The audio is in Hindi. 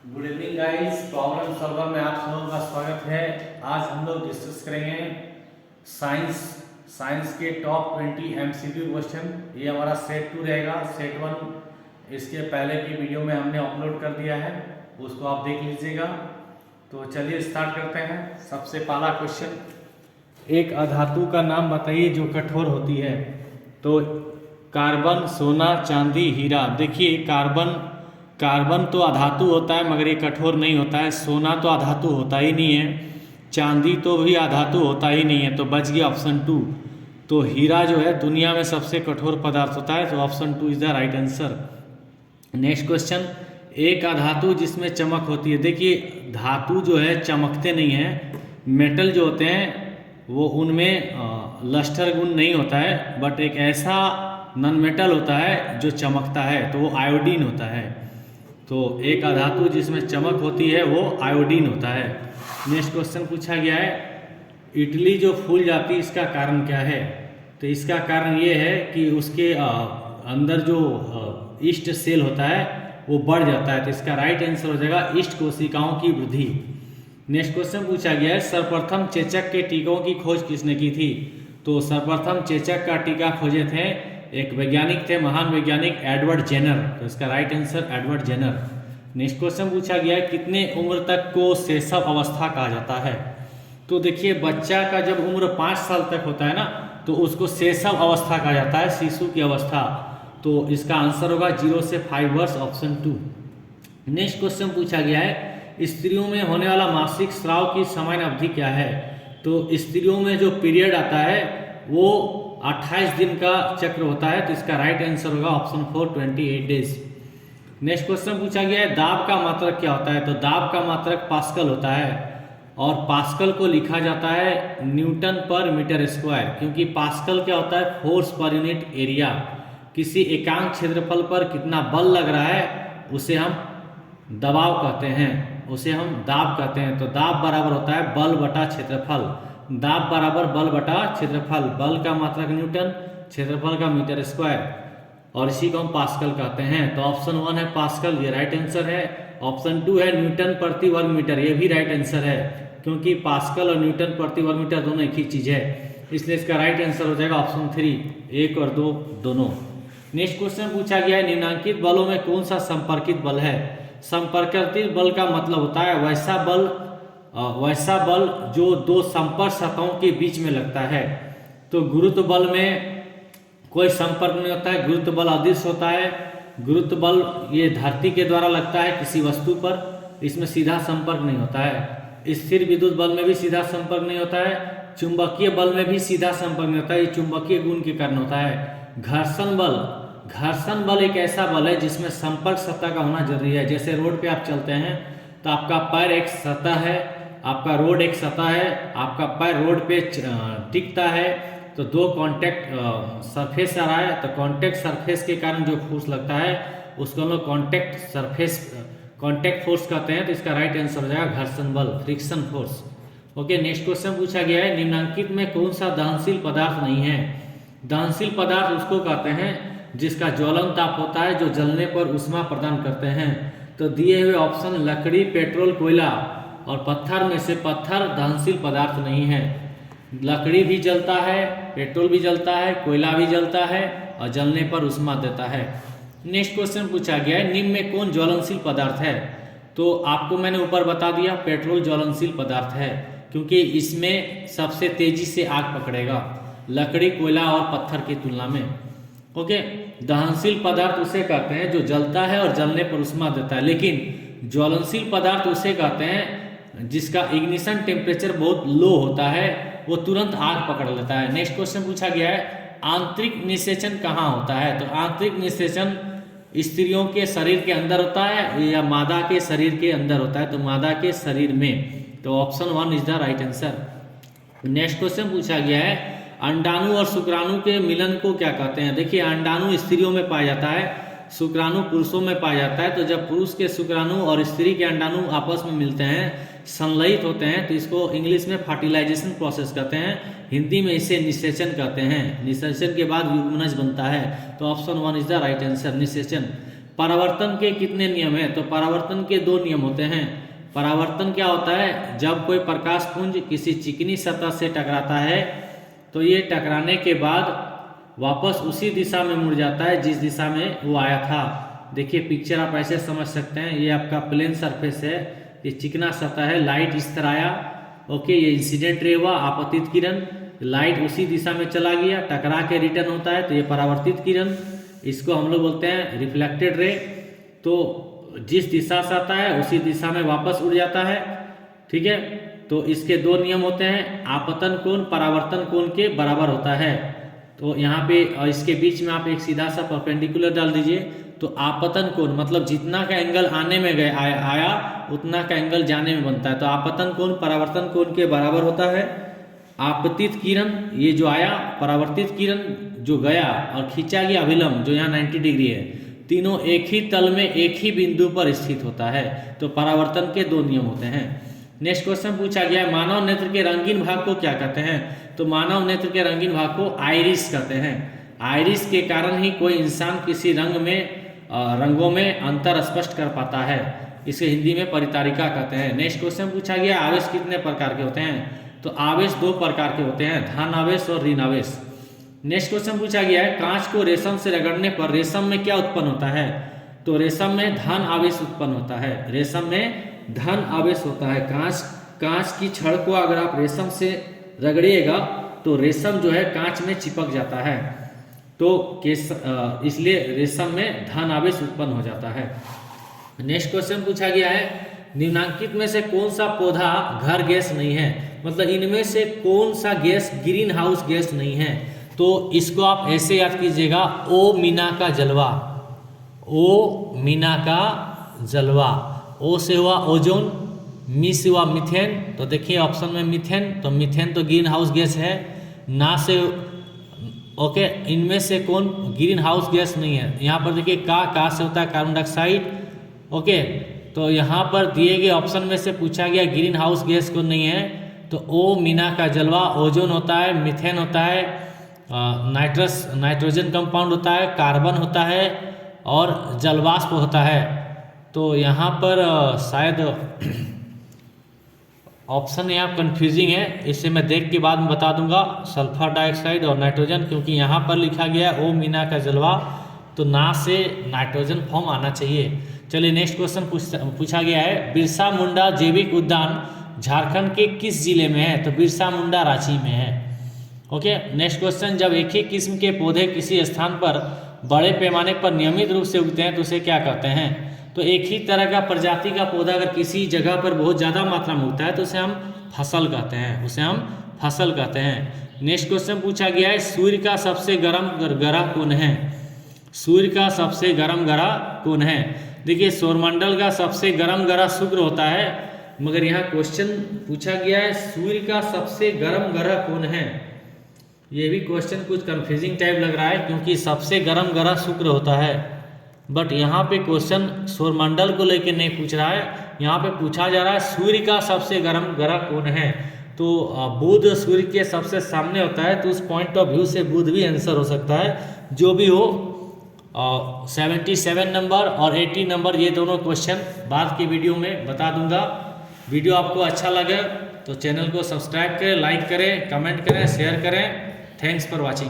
Good evening guys, problem solver में आप सबों का स्वागत है। आज हम लोग डिस्कस करेंगे साइंस के टॉप 20 एमसीक्यू क्वेश्चन। ये हमारा सेट 2 रहेगा। सेट 1 इसके पहले की वीडियो में हमने अपलोड कर दिया है, उसको आप देख लीजिएगा। तो चलिए स्टार्ट करते हैं। सबसे पहला क्वेश्चन, एक अधातु का नाम बताइए जो कठोर होती है। तो कार्बन, सोना, चांदी, हीरा। देखिए कार्बन तो अधातु होता है मगर ये कठोर नहीं होता है। सोना तो अधातु होता ही नहीं है, चांदी तो भी अधातु होता ही नहीं है, तो बच गया ऑप्शन 2। तो हीरा जो है दुनिया में सबसे कठोर पदार्थ होता है, तो option 2 is the right answer. Next question, एक अधातु जिसमें चमक होती है। देखिए धातु जो है चमकते नहीं हैं, मेटल जो होते हैं वो उनमें लस्टर गुण नहीं होता है, बट एक ऐसा नॉन मेटल होता है जो चमकता है, तो वो आयोडीन होता है। तो एक अधातु जिसमें चमक होती है वो आयोडीन होता है। नेक्स्ट क्वेश्चन पूछा गया है, इडली जो फूल जाती है इसका कारण क्या है। तो इसका कारण ये है कि उसके अंदर जो ईस्ट सेल होता है वो बढ़ जाता है, तो इसका राइट आंसर हो जाएगा ईस्ट कोशिकाओं की वृद्धि। नेक्स्ट क्वेश्चन पूछा गया है, सर्वप्रथम चेचक के टीकों की खोज किसने की थी। तो सर्वप्रथम चेचक का टीका खोजे थे एक वैज्ञानिक थे, महान वैज्ञानिक एडवर्ड जेनर, तो इसका right answer Edward Jenner. Next question पूछा गया है, कितने उम्र तक को शैशव अवस्था कहा जाता है। तो देखिए बच्चा का जब उम्र 5 साल तक होता है ना, तो उसको शैशव अवस्था कहा जाता है, शिशु की अवस्था। तो इसका आंसर होगा 0 से 5 वर्ष, ऑप्शन 2। नेक्स्ट क्वेश्चन पूछा गया है, स्त्रियों में होने वाला मासिक स्राव की सामान्य अवधि क्या है। तो स्त्रियों में जो पीरियड आता है वो 28 दिन का चक्र होता है, तो इसका राइट आंसर होगा ऑप्शन 4, 28 डेज। नेक्स्ट क्वेश्चन पूछा गया है, दाब का मात्रक क्या होता है। तो दाब का मात्रक पास्कल होता है, और पास्कल को लिखा जाता है न्यूटन पर मीटर स्क्वायर, क्योंकि पास्कल क्या होता है, फोर्स पर यूनिट एरिया। किसी एकांक क्षेत्रफल पर कितना बल लग रहा है उसे हम दबाव कहते हैं, उसे हम दाब कहते हैं। तो दाब बराबर होता है बल बटा क्षेत्रफल, दाब बराबर बल बटा क्षेत्रफल। बल का मात्रक न्यूटन, क्षेत्रफल का मीटर स्क्वायर, और इसी को हम पास्कल कहते हैं। तो ऑप्शन 1 है पास्कल, ये राइट आंसर है। ऑप्शन 2 है न्यूटन प्रति वर्ग मीटर, ये भी राइट आंसर है, क्योंकि पास्कल और न्यूटन प्रति वर्ग मीटर दोनों एक ही चीज है, इसलिए इसका राइट आंसर हो जाएगा ऑप्शन 3, 1 और 2 दोनों। नेक्स्ट क्वेश्चन पूछा गया है, निम्नलिखित बलों में कौन सा संपर्कित बल है। संपर्कित बल का मतलब होता है वैसा बल जो दो संपर्क सतहों के बीच में लगता है। तो गुरुत्व बल में कोई संपर्क नहीं होता है, गुरुत्व बल अदृश्य होता है। गुरुत्व बल ये धरती के द्वारा लगता है किसी वस्तु पर, इसमें सीधा संपर्क नहीं होता है। स्थिर विद्युत बल में भी सीधा संपर्क नहीं होता है। चुंबकीय बल में भी सीधा संपर्क नहीं होता है, ये चुंबकीय गुण के कारण होता है। घर्षण बल एक ऐसा बल है जिसमें संपर्क सतह का होना जरूरी है। जैसे रोड पे आप चलते हैं तो आपका पैर एक सतह है, आपका रोड एक सतह है, आपका पैर रोड पे टिकता है, तो दो कांटेक्ट सरफेस आ रहा है, तो कांटेक्ट सरफेस के कारण जो फोर्स लगता है उसको हम लोग कांटेक्ट फोर्स कहते हैं। तो इसका राइट आंसर हो जाएगा घर्षण बल, friction force. Okay, next question पूछा गया है, निम्नलिखित में कौन सा दहनशील पदार्थ नहीं है। दहनशील पदार्थ उसको कहते हैं जिसका ज्वलन ताप होता है, जो जलने पर ऊष्मा प्रदान करते हैं। तो दिए हुए ऑप्शन लकड़ी, पेट्रोल, कोयला और पत्थर में से पत्थर दहनशील पदार्थ नहीं है। लकड़ी भी जलता है, पेट्रोल भी जलता है, कोयला भी जलता है और जलने पर ऊष्मा देता है। नेक्स्ट क्वेश्चन पूछा गया है, निम्न में कौन ज्वलनशील पदार्थ है। तो आपको मैंने ऊपर बता दिया पेट्रोल ज्वलनशील पदार्थ है, क्योंकि इसमें सबसे तेजी से आग पकड़ेगा लकड़ी, कोयला और पत्थर की तुलना में। ओके, दहनशील पदार्थ उसे कहते हैं जो जलता है और जलने पर ऊष्मा देता है, लेकिन ज्वलनशील पदार्थ उसे कहते हैं जिसका इग्निशन टेम्परेचर बहुत लो होता है, वो तुरंत आग पकड़ लेता है। नेक्स्ट क्वेश्चन पूछा गया है, आंतरिक निषेचन कहाँ होता है। तो आंतरिक निषेचन स्त्रियों के शरीर के अंदर होता है या मादा के शरीर के अंदर होता है। तो मादा के शरीर में, तो option 1 is the right answer. Next question पूछा गया है, अंडाणु और शुक्राणु के मिलन को क्या कहते हैं। देखिए अंडाणु स्त्रियों में पाया जाता है, शुक्राणु पुरुषों में पाया जाता है। तो जब पुरुष के शुक्राणु और स्त्री के अंडाणु आपस में मिलते हैं, संलयित होते हैं, तो इसको इंग्लिश में फर्टिलाइजेशन प्रोसेस कहते हैं, हिंदी में इसे निषेचन कहते हैं। निषेचन के बाद युग्मनज बनता है। तो option 1 is the right answer, निषेचन। परावर्तन के कितने नियम हैं? तो परावर्तन के 2 नियम होते हैं। परावर्तन क्या होता है? जब कोई प्रकाश पुंज किसी चिकनी सतह से टकराता है तो ये टकराने के बाद वापस उसी दिशा में मुड़ जाता है जिस दिशा में वो आया था। देखिए पिक्चर आप ऐसे समझ सकते हैं, ये आपका प्लेन सरफेस है, ये चिकना सतह है, लाइट इस तरह आया, ओके, ये इंसिडेंट रे हुआ, आपतित किरण, लाइट उसी दिशा में चला गया, टकरा के रिटर्न होता है तो ये परावर्तित किरण, इसको हम लोग बोलते हैं रिफ्लेक्टेड रे। तो जिस दिशा से आता है उसी दिशा में वापस उड़ जाता है, ठीक है। तो इसके 2 नियम होते हैं, आपतन कोण परावर्तन कोण के बराबर होता है। तो यहाँ पे इसके बीच में आप एक सीधा सा परपेंडिकुलर डाल दीजिए, तो आपतन कोण मतलब जितना का एंगल आने में गए आया उतना का एंगल जाने में बनता है। तो आपतन कोण परावर्तन कोण के बराबर होता है। आपतित किरण ये जो आया, परावर्तित किरण जो गया और खींचा गया अभिलंब जो यहाँ 90 डिग्री है, तीनों एक ही तल में एक ही बिंदु पर स्थित होता है। तो परावर्तन के 2 नियम होते हैं। नेक्स्ट क्वेश्चन पूछा गया है, मानव नेत्र के रंगीन भाग को क्या कहते हैं? तो मानव नेत्र के रंगीन भाग को आइरिस कहते हैं। आइरिस के कारण ही कोई इंसान किसी रंगों में अंतर स्पष्ट कर पाता है। इसे हिंदी में परितारिका कहते हैं। नेक्स्ट क्वेश्चन पूछा गया, आवेश कितने प्रकार के होते हैं? तो आवेश 2 प्रकार के होते हैं, धन आवेश और ऋण आवेश। नेक्स्ट क्वेश्चन पूछा गया है, कांच को रेशम से रगड़ने पर रेशम में क्या उत्पन्न होता है? तो रेशम में धन आवेश उत्पन्न होता है। रेशम में धन आवेश होता है। कांच की छड़ को अगर आप रेशम से रगड़िएगा तो रेशम जो है कांच में चिपक जाता है, तो इसलिए रेशम में धन आवेश उत्पन्न हो जाता है। नेक्स्ट क्वेश्चन पूछा गया है, निम्नांकित में से कौन सा पौधा घर गैस नहीं है? मतलब इनमें से कौन सा गैस ग्रीन हाउस गैस नहीं है? तो इसको आप ऐसे याद कीजिएगा, ओ मीना का जलवा, ओ मीना का जलवा। ओ से हुआ ओजोन, मी से हुआ मीथेन। तो देखिए ऑप्शन में मीथेन, तो मीथेन तो ग्रीन हाउस गैस है। ना से ओके, इनमें से कौन ग्रीन हाउस गैस नहीं है? यहाँ पर देखिए का से होता है कार्बन डाइऑक्साइड, ओके। तो यहाँ पर दिए गए ऑप्शन में से पूछा गया ग्रीन हाउस गैस कौन नहीं है? तो ओ मीना का जलवा, ओजोन होता है, मीथेन होता है, नाइट्रोजन कंपाउंड होता है, कार्बन होता है और जलवाष्प होता है। तो यहाँ पर शायद ऑप्शन यहाँ कंफ्यूजिंग है, इसे मैं देख के बाद में बता दूंगा, सल्फर डाइऑक्साइड और नाइट्रोजन, क्योंकि यहाँ पर लिखा गया है ओ मीना का जलवा, तो ना से नाइट्रोजन फॉर्म आना चाहिए। चलिए नेक्स्ट क्वेश्चन पूछा गया है, बिरसा मुंडा जैविक उद्यान झारखंड के किस जिले में है? तो बिरसा मुंडा रांची में है, ओके। नेक्स्ट क्वेश्चन, जब एक ही किस्म के पौधे किसी स्थान पर बड़े पैमाने पर नियमित रूप से उगते हैं तो उसे क्या कहते हैं? तो एक ही तरह का प्रजाति का पौधा अगर किसी जगह पर बहुत ज़्यादा मात्रा में उगता है तो उसे हम फसल कहते हैं, उसे हम फसल कहते हैं। नेक्स्ट क्वेश्चन पूछा गया है, सूर्य का सबसे गर्म ग्रह कौन है? सूर्य का सबसे गर्म ग्रह कौन है? देखिए सौरमंडल का सबसे गर्म ग्रह शुक्र होता है, मगर यहाँ क्वेश्चन पूछा गया है सूर्य का सबसे गर्म ग्रह कौन है? ये भी क्वेश्चन कुछ कंफ्यूजिंग टाइप लग रहा है, क्योंकि सबसे गर्म ग्रह शुक्र होता है, बट यहाँ पे क्वेश्चन सौरमंडल को लेकर नहीं पूछ रहा है, यहाँ पे पूछा जा रहा है सूर्य का सबसे गर्म ग्रह कौन है? तो बुध सूर्य के सबसे सामने होता है, तो उस पॉइंट ऑफ व्यू से बुध भी आंसर हो सकता है। जो भी हो 77 नंबर और 80 नंबर ये दोनों क्वेश्चन बाद के वीडियो में बता दूंगा। वीडियो आपको अच्छा लगे तो चैनल को सब्सक्राइब करें, लाइक करें, कमेंट करें, शेयर करें। Thanks for watching.